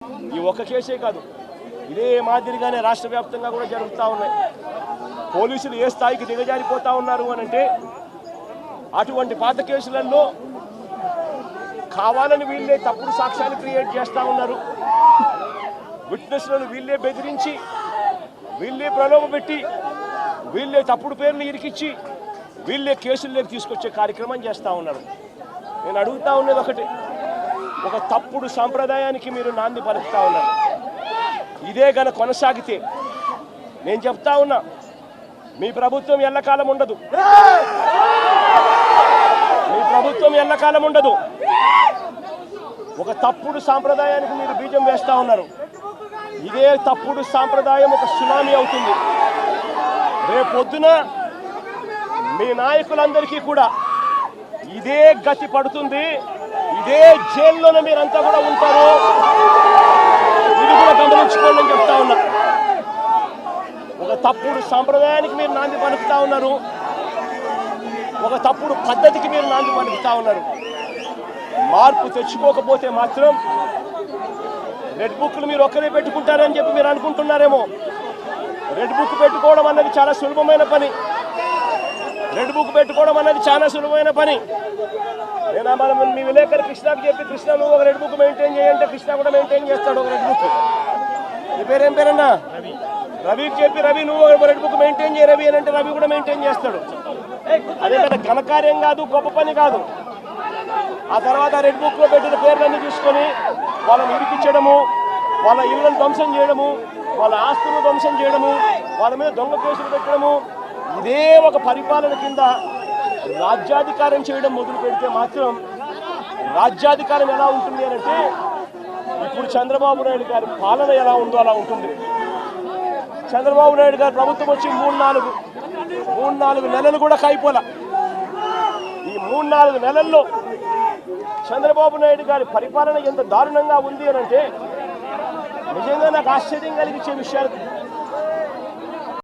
ఈ ఒక్క కేసే కాదు, ఇదే మాదిరిగానే రాష్ట్ర వ్యాప్తంగా కూడా జరుగుతూ ఉన్నాయి. పోలీసులు ఏ స్థాయికి దిగజారిపోతా ఉన్నారు అని అంటే, అటువంటి పాత కేసులలో కావాలని వీళ్ళే తప్పుడు సాక్ష్యాలు క్రియేట్ చేస్తూ ఉన్నారు. విట్నెస్లను వీళ్ళే బెదిరించి, వీళ్ళే ప్రలోభపెట్టి, వీళ్ళే తప్పుడు పేర్లు ఇరికిచ్చి, వీళ్ళే కేసుల్లోకి తీసుకొచ్చే కార్యక్రమం చేస్తూ ఉన్నారు. నేను అడుగుతా ఉన్నది ఒకటి, ఒక తప్పుడు సాంప్రదాయానికి మీరు నాంది పలుకుతా ఉన్నారు. ఇదే గన కొనసాగితే నేను చెప్తా ఉన్నా, మీ ప్రభుత్వం ఎల్లకాలం ఉండదు. మీ ప్రభుత్వం ఎల్లకాలం ఉండదు. ఒక తప్పుడు సాంప్రదాయానికి మీరు బీజం వేస్తూ ఉన్నారు. ఇదే తప్పుడు సాంప్రదాయం ఒక సునామీ అవుతుంది. రేపొద్దున మీ నాయకులందరికీ కూడా ఇదే గతి పడుతుంది. ఇదే జైల్లోనే మీరంతా కూడా ఉంటారు. ఇది కూడా గమనించుకోండి అని చెప్తా ఉన్నా. ఒక తప్పుడు సాంప్రదాయానికి మీరు నాంది పలుకుతా ఉన్నారు. ఒక తప్పుడు పద్ధతికి మీరు నాంది పలుకుతా ఉన్నారు. మార్పు తెచ్చుకోకపోతే మాత్రం రెడ్ బుక్లు మీరు ఒక్కరే పెట్టుకుంటారని చెప్పి మీరు అనుకుంటున్నారేమో. రెడ్ బుక్ పెట్టుకోవడం అన్నది చాలా సులభమైన పని. రెడ్ బుక్ పెట్టుకోవడం అన్నది చాలా సులభమైన పని. నేను మనం మీ విలేకరు కృష్ణకు చెప్పి, కృష్ణ నువ్వు ఒక రెడ్ బుక్ మెయింటైన్ చేయంటే కృష్ణ కూడా మెయింటైన్ చేస్తాడు ఒక రెడ్ బుక్. నీ పేరేం పేరన్నా? రవికి చెప్పి, రవి నువ్వు ఒక రెడ్ బుక్ మెయింటైన్ చేయ రవి అని అంటే రవి కూడా మెయింటైన్ చేస్తాడు. అదే కదా ఘనకార్యం కాదు, గొప్ప పని కాదు. ఆ తర్వాత రెడ్ బుక్లో పెట్టిన పేర్లన్నీ చూసుకొని వాళ్ళని ఇరికించడము, వాళ్ళ ఇళ్లను ధ్వంసం చేయడము, వాళ్ళ ఆస్తులను ధ్వంసం చేయడము, వాళ్ళ మీద దొంగ కేసులు పెట్టడము, ఇదే ఒక పరిపాలన కింద రాజ్యాధికారం చేయడం మొదలు పెడితే మాత్రం రాజ్యాధికారం ఎలా ఉంటుంది అని అంటే, ఇప్పుడు చంద్రబాబు నాయుడు గారి పాలన ఎలా ఉందో అలా ఉంటుంది. చంద్రబాబు నాయుడు గారి ప్రభుత్వం వచ్చి 3-4 నెలలు కూడా కాయిపోలా. ఈ 3-4 నెలల్లో చంద్రబాబు నాయుడు గారి పరిపాలన ఎంత దారుణంగా ఉంది అని అంటే నిజంగా నాకు ఆశ్చర్యం కలిగించే విషయాలు